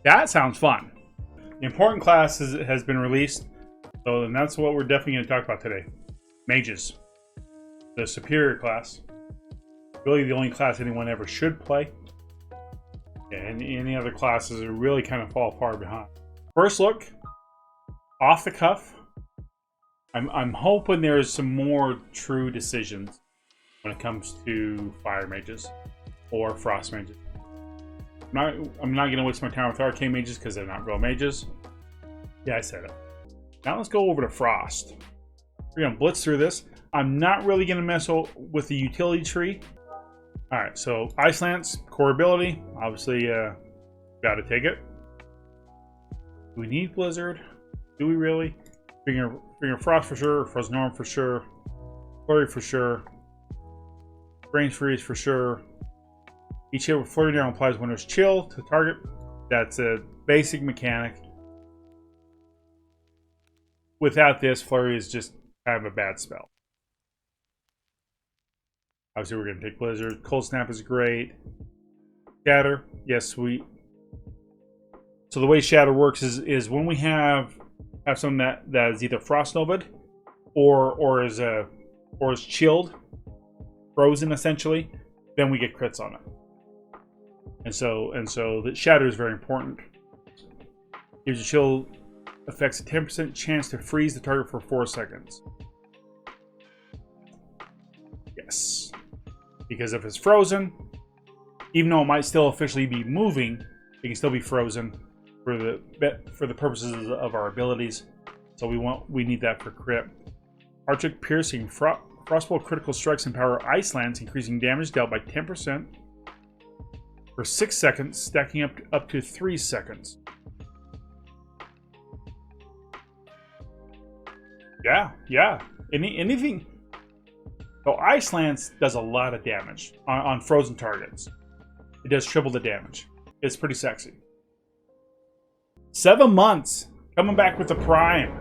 That sounds fun. The important class has been released, so and that's what we're definitely going to talk about today. Mages. The superior class. Really the only class anyone ever should play. And any other classes are really kind of fall far behind. First look, off the cuff. I'm hoping there's some more true decisions when it comes to fire mages or frost mages. I'm not going to waste my time with arcane mages because they're not real mages. Yeah, I said it. Now let's go over to frost. We're going to blitz through this. I'm not really going to mess with the utility tree. Alright, so Ice Lance, core ability. Obviously, got to take it. Do we need Blizzard? Do we really? Finger Frost for sure, Frozen Norm for sure, Flurry for sure, Range Freeze for sure. Each hit with Flurry now applies Winter's Chill to target. That's a basic mechanic. Without this, Flurry is just kind of a bad spell. Obviously, we're going to take Blizzard. Cold Snap is great. Shatter, yes, sweet. So the way Shatter works is when we have something that is either Frost Nova'd or is chilled, frozen essentially, then we get crits on it. And so the Shatter is very important. Gives you chill effects a 10% chance to freeze the target for 4 seconds. Yes. Because if it's frozen, even though it might still officially be moving, it can still be frozen for the purposes of our abilities. So we need that for crit. Arctic Piercing, Frostbolt critical strikes empower Ice Lance, increasing damage dealt by 10% for 6 seconds, stacking up to 3 seconds. Yeah. Anything. So Ice Lance does a lot of damage on frozen targets. It does triple the damage. It's pretty sexy. 7 months. Coming back with the Prime.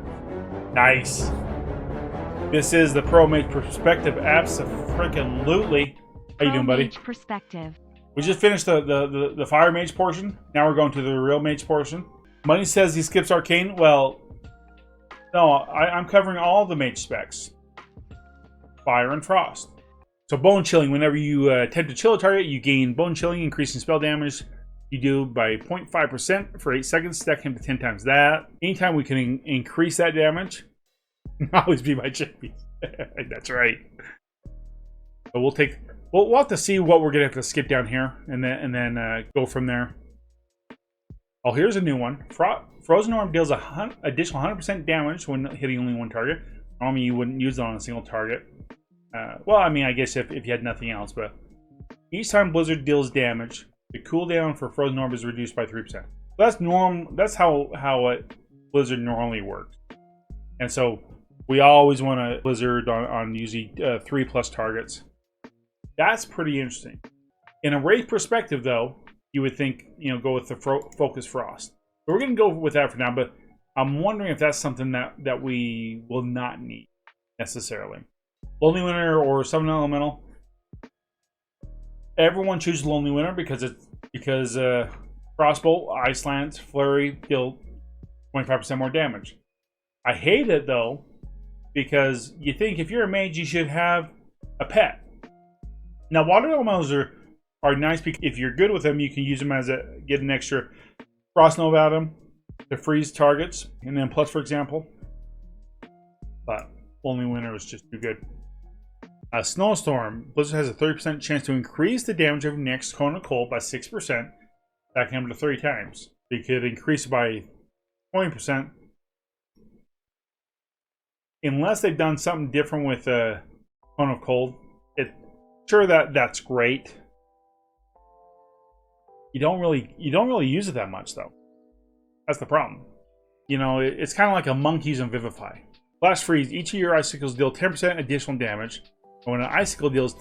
Nice. This is the Pro Mage perspective. Abso-freaking-lutely. How you doing, buddy? Mage perspective. We just finished the Fire Mage portion. Now we're going to the Real Mage portion. Money says he skips Arcane. Well, no, I'm covering all the Mage specs. Fire and Frost. So Bone Chilling. Whenever you attempt to chill a target, you gain Bone Chilling, increasing spell damage. You do by 0.5% for 8 seconds, stacking him to 10 times that. Anytime we can increase that damage, always be my champion. That's right. But we'll have to see what we're gonna have to skip down here, and then go from there. Oh, here's a new one. Frozen Norm deals additional 100% damage when hitting only one target. Normally, you wouldn't use it on a single target. Well, I mean, I guess if you had nothing else, but each time Blizzard deals damage, the cooldown for Frozen Norm is reduced by 3%. That's how Blizzard normally works. And so we always want to Blizzard on usually 3+ targets. That's pretty interesting. In a Wraith perspective, though, you would think, go with the Focus Frost. But we're going to go with that for now, but I'm wondering if that's something that we will not need necessarily. Lonely Winter or Summon Elemental. Everyone chooses Lonely Winter because Frostbolt, Ice Lance, Flurry deal 25% more damage. I hate it though because you think if you're a mage you should have a pet. Now Water Elementals are nice because if you're good with them you can use them as get an extra Frost Nova out of them to freeze targets, and then plus for example. But Lonely Winter is just too good. Snowstorm. Blizzard has a 30% chance to increase the damage of next cone of cold by 6%, stacking them to 3 times. You could increase it by 20%. Unless they've done something different with cone of cold. Sure that's great. You don't really use it that much though. That's the problem. It's kind of like a monk using Vivify. Blast Freeze. Each of your icicles deal 10% additional damage. And when an icicle deals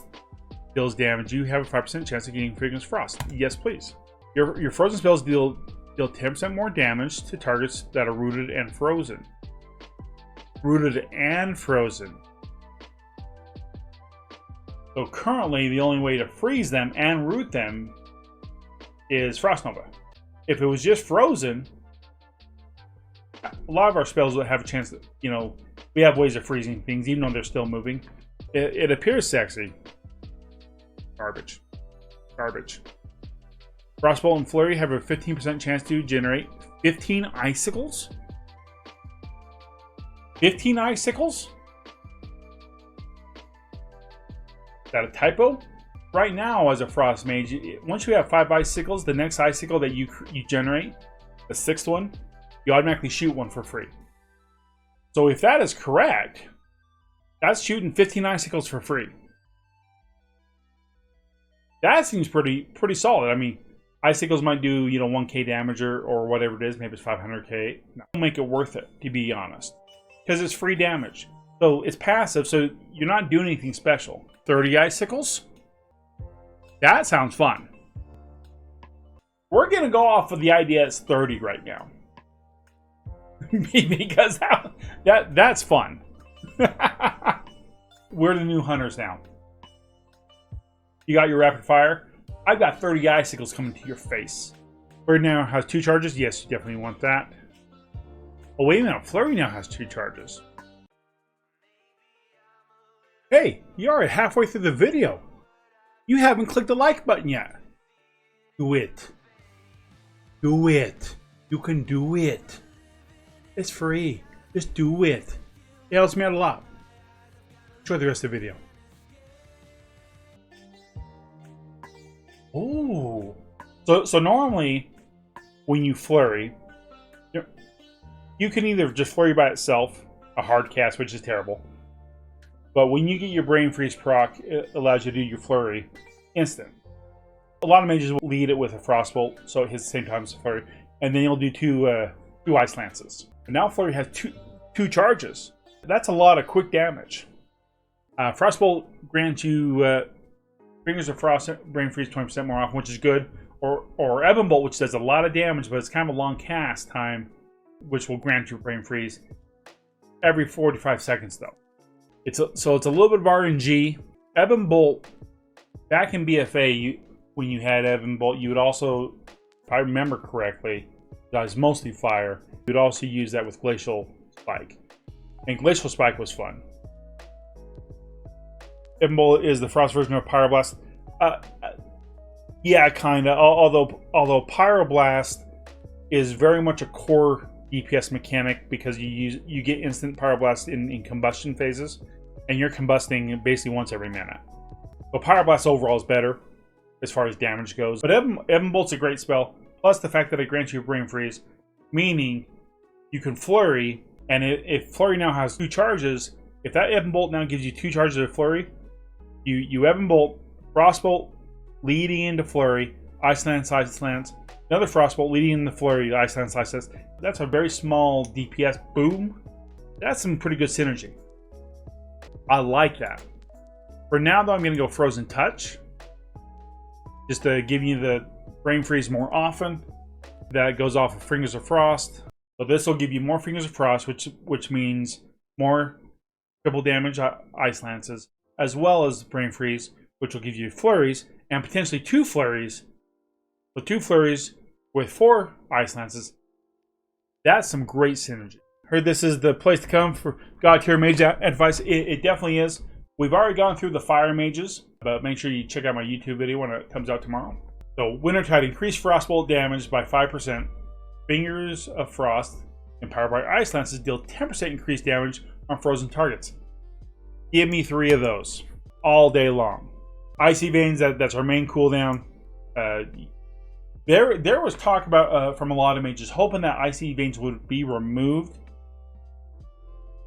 damage, you have a 5% chance of getting Fragrance Frost. Yes, please. Your frozen spells deal 10% more damage to targets that are rooted and frozen. Rooted and frozen. So currently, the only way to freeze them and root them is Frost Nova. if it was just frozen, a lot of our spells would have a chance that, you know, we have ways of freezing things even though they're still moving. It appears sexy. Garbage. Garbage. Frostbolt and Flurry have a 15% chance to generate 15 icicles? 15 icicles? Is that a typo? Right now, as a Frost Mage, once you have 5 icicles, the next icicle that you generate, the 6th one, you automatically shoot one for free. So if that is correct, that's shooting 15 icicles for free. That seems pretty solid. I mean, icicles might do, you know, 1k damage or whatever it is. Maybe it's 500k. That'll make it worth it, to be honest. Because it's free damage. So it's passive, so you're not doing anything special. 30 icicles? That sounds fun. We're going to go off of the idea it's 30 right now. Because that's fun. We're the new hunters now. You got your rapid fire. I've got 30 icicles coming to your face. Flurry now has 2 charges. Yes, you definitely want that. Oh, wait a minute. Flurry now has 2 charges. Hey, you're already halfway through the video. You haven't clicked the like button yet. Do it. Do it. You can do it. It's free. Just do it. It helps me out a lot. Enjoy the rest of the video. Ooh. So normally, when you flurry, you can either just flurry by itself, a hard cast, which is terrible. But when you get your Brain Freeze proc, it allows you to do your flurry instant. A lot of mages will lead it with a Frostbolt, so it hits the same time as a flurry, and then you'll do two Ice Lances. But now flurry has two charges. That's a lot of quick damage. Frostbolt grants you Fingers of Frost, Brain Freeze 20% more often, which is good. Or Ebon Bolt, which does a lot of damage, but it's kind of a long cast time, which will grant you Brain Freeze every 45 seconds, though. So it's a little bit of RNG. Ebon Bolt, back in BFA, when you had Ebon Bolt, you would also, if I remember correctly, that was mostly fire. You would also use that with Glacial Spike. And Glacial Spike was fun. Ebon Bolt is the Frost version of Pyroblast. Yeah, kinda. Although Pyroblast is very much a core DPS mechanic because you get instant Pyroblast in combustion phases, and you're combusting basically once every minute. But Pyroblast overall is better as far as damage goes. But Ebon Bolt's a great spell. Plus the fact that it grants you a Brain Freeze, meaning you can flurry, and if flurry now has 2 charges, if that Ebon Bolt now gives you 2 charges of flurry, you Ebon Bolt, Frostbolt, leading into flurry, Ice Lance, Ice Lance, another Frostbolt leading into flurry, Ice Lance, Ice Lance. That's a very small DPS boom. That's some pretty good synergy. I like that. For now, though, I'm going to go Frozen Touch, just to give you the Brain Freeze more often. That goes off of Fingers of Frost. So this will give you more Fingers of Frost, which means more triple damage Ice Lances, as well as Brain Freeze, which will give you flurries, and potentially 2 flurries. So 2 flurries with 4 Ice Lances. That's some great synergy. Heard this is the place to come for God Tier Mage advice. It definitely is. We've already gone through the Fire Mages, but make sure you check out my YouTube video when it comes out tomorrow. So Wintertide, increased Frostbolt damage by 5%. Fingers of Frost, empowered by Ice Lances, deal 10% increased damage on frozen targets. Give me 3 of those all day long. Icy Veins, that's our main cooldown. There was talk about from a lot of mages hoping that Icy Veins would be removed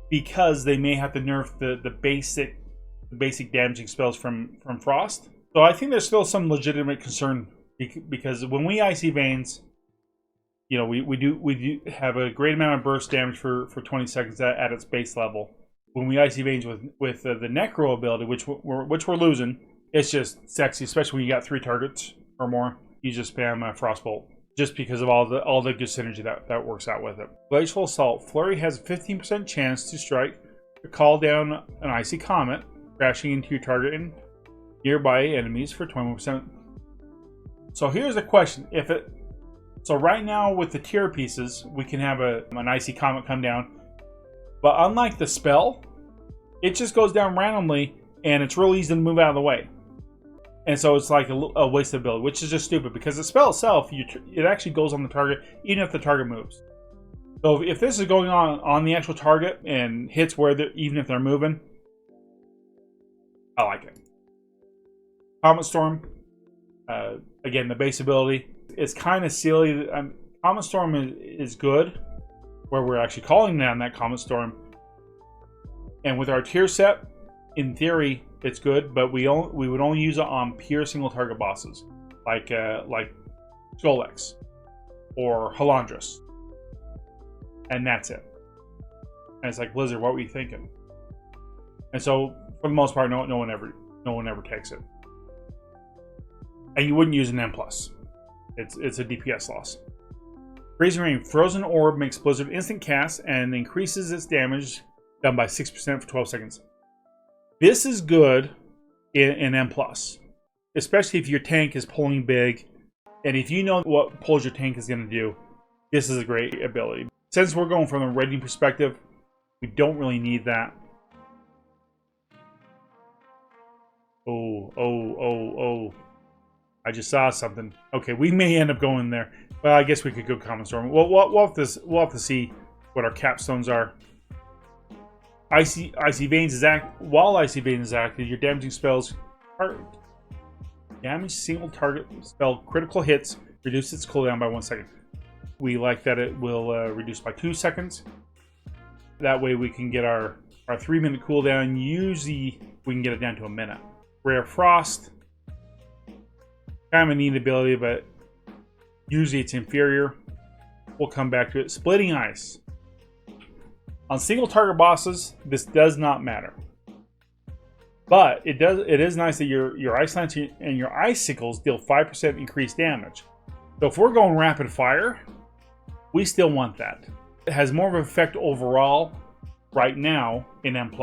because they may have to nerf the basic damaging spells from Frost. So I think there's still some legitimate concern because when we Icy Veins, you know, we do have a great amount of burst damage for 20 seconds at its base level. When we Icy Veins with the Necro ability, which we're losing, it's just sexy, especially when you got 3 targets or more. You just spam Frostbolt just because of all the good synergy that works out with it. Glacial Assault. Flurry has a 15% chance to strike to call down an Icy Comet, crashing into your target and nearby enemies for 21%. So here's the question: So right now with the tier pieces, we can have an icy comet come down. But unlike the spell, it just goes down randomly, and it's really easy to move out of the way. And so it's like a wasted ability, which is just stupid, because the spell itself, it actually goes on the target, even if the target moves. So if this is going on the actual target and hits where even if they're moving, I like it. Comet Storm, again, the base ability. It's kind of silly. Comet Storm is good, where we're actually calling down that Comet Storm. And with our tier set, in theory, it's good, but we would only use it on pure single target bosses, like Skullx or Halandras, and that's it. And it's like, Blizzard, what were you thinking? And so, for the most part, no one ever takes it. And you wouldn't use an M+. It's a DPS loss. Freezing Rain. Frozen Orb makes Blizzard instant cast and increases its damage done by 6% for 12 seconds. This is good in M+, especially if your tank is pulling big. And if you know what pulls your tank is going to do, this is a great ability. Since we're going from a rating perspective, we don't really need that. Oh. I just saw something. Okay, we may end up going there. Well, I guess we could go Common Storm. We'll have to see what our capstones are. Icy Veins is active. While Icy Veins is active, your damaging spells damage single target spell critical hits, reduce its cooldown by 1 second. We like that it will reduce by 2 seconds. That way we can get our 3-minute cooldown. Usually we can get it down to a minute. Rare Frost, kind of a neat ability, but usually it's inferior. We'll come back to it. Splitting Ice. On single target bosses, this does not matter. But it is nice that your Ice Lance and your Icicles deal 5% increased damage. So if we're going rapid fire, we still want that. It has more of an effect overall right now in M+.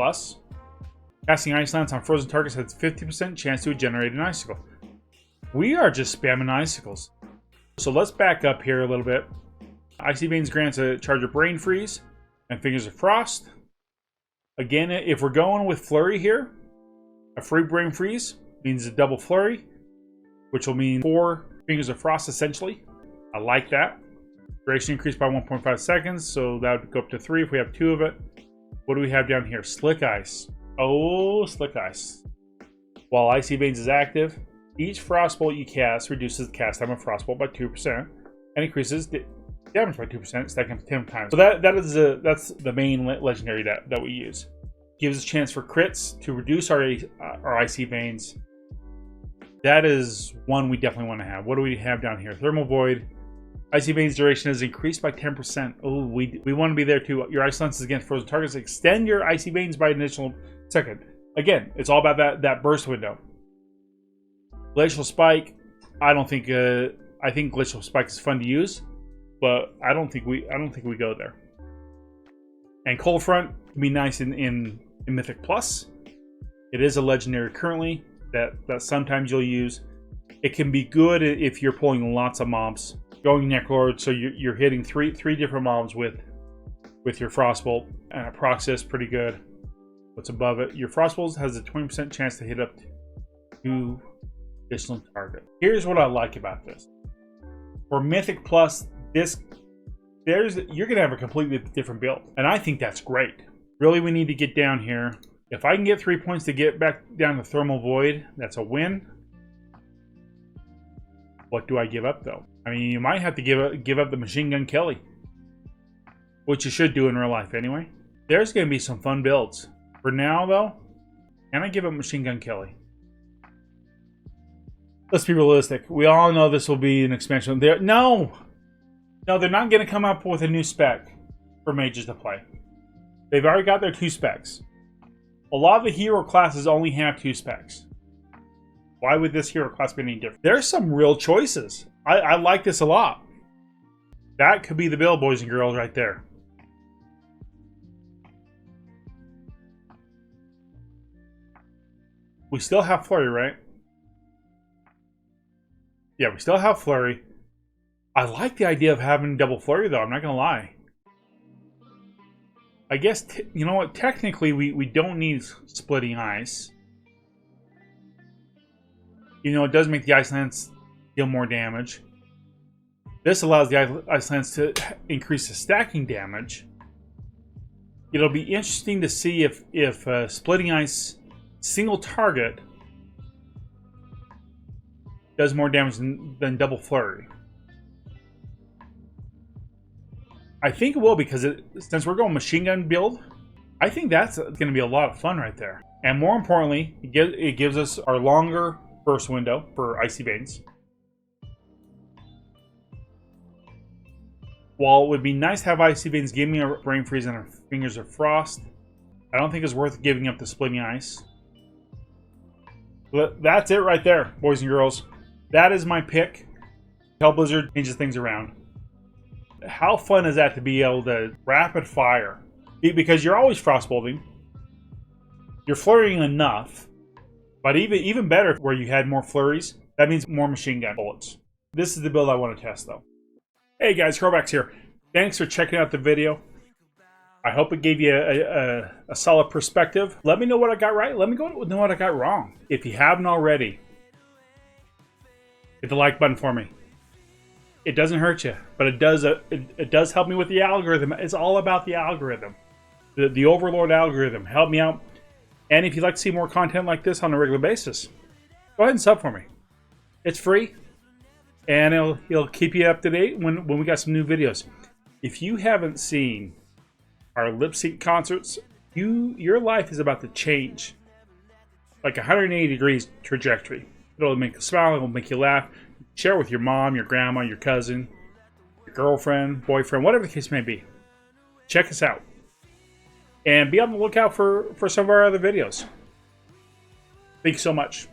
Casting Ice Lance on frozen targets has a 50% chance to generate an Icicle. We are just spamming Icicles. So let's back up here a little bit. Icy Veins grants a charge of Brain Freeze and Fingers of Frost. Again, if we're going with Flurry here, a free Brain Freeze means a double Flurry, which will mean 4 Fingers of Frost essentially. I like that. Duration increased by 1.5 seconds, so that would go up to 3 if we have 2 of it. What do we have down here? Slick Ice. Oh, Slick Ice. While Icy Veins is active, each Frostbolt you cast reduces the cast time of Frostbolt by 2% and increases the damage by 2%, stacking up to 10 times. So that's the main legendary that we use. Gives us a chance for crits to reduce our Icy Veins. That is one we definitely want to have. What do we have down here? Thermal Void. Icy Veins duration is increased by 10%. Oh, we want to be there too. Your Ice Lances against frozen targets extend your Icy Veins by an additional second. Again, it's all about that burst window. Glacial Spike. I think Glacial Spike is fun to use, but I don't think we go there. And Cold Front can be nice in Mythic Plus. It is a legendary currently that sometimes you'll use. It can be good if you're pulling lots of mobs. Going Necrolord, so you're hitting three different mobs with your Frostbolt, and it procs is pretty good. What's above it? Your Frostbolt has a 20% chance to hit up to 2 additional targets. Here's what I like about this. For Mythic Plus, you're gonna have a completely different build, and I think that's great. Really, we need to get down here. If I can get 3 points to get back down to Thermal Void, that's a win. What do I give up though? I mean, you might have to give up the Machine Gun Kelly, which you should do in real life anyway. There's going to be some fun builds. For now, though, can I give up Machine Gun Kelly? Let's be realistic. We all know this will be an expansion. No, they're not going to come up with a new spec for mages to play. They've already got their 2 specs. A lot of the hero classes only have 2 specs. Why would this hero class be any different? There's some real choices. I like this a lot. That could be the build, boys and girls, right there. We still have Flurry, right? Yeah, we still have Flurry. I like the idea of having double flurry, though. I'm not going to lie. I guess, you know what? Technically, we don't need splitting ice. You know, it does make the ice lance deal more damage. This allows the ice lance to increase the stacking damage. It'll be interesting to see if splitting ice single target does more damage than double flurry. I think it will, because since we're going machine gun build, I think that's going to be a lot of fun right there. And more importantly, it gives us our longer burst window for Icy Veins. While it would be nice to have Icy Veins give me a Brain Freeze and a Fingers of Frost, I don't think it's worth giving up the Splitting Ice. But that's it right there, boys and girls. That is my pick. Hell Blizzard changes things around. How fun is that to be able to rapid fire? Because you're always frostbolting. You're flurrying enough. But even better, where you had more flurries, that means more machine gun bullets. This is the build I want to test, though. Hey guys, Crowbacks here. Thanks for checking out the video. I hope it gave you a solid perspective. Let me know what I got right. Let me know what I got wrong. If you haven't already, hit the like button for me. It doesn't hurt you, but it does help me with the algorithm. It's all about the algorithm. The Overlord algorithm. Help me out. And if you'd like to see more content like this on a regular basis, go ahead and sub for me. It's free, and it'll keep you up to date when we got some new videos. If you haven't seen our lip sync concerts, your life is about to change. Like 180 degrees trajectory. It'll make you smile, it'll make you laugh. Share it with your mom, your grandma, your cousin, your girlfriend, boyfriend, whatever the case may be. Check us out. And be on the lookout for some of our other videos. Thank you so much.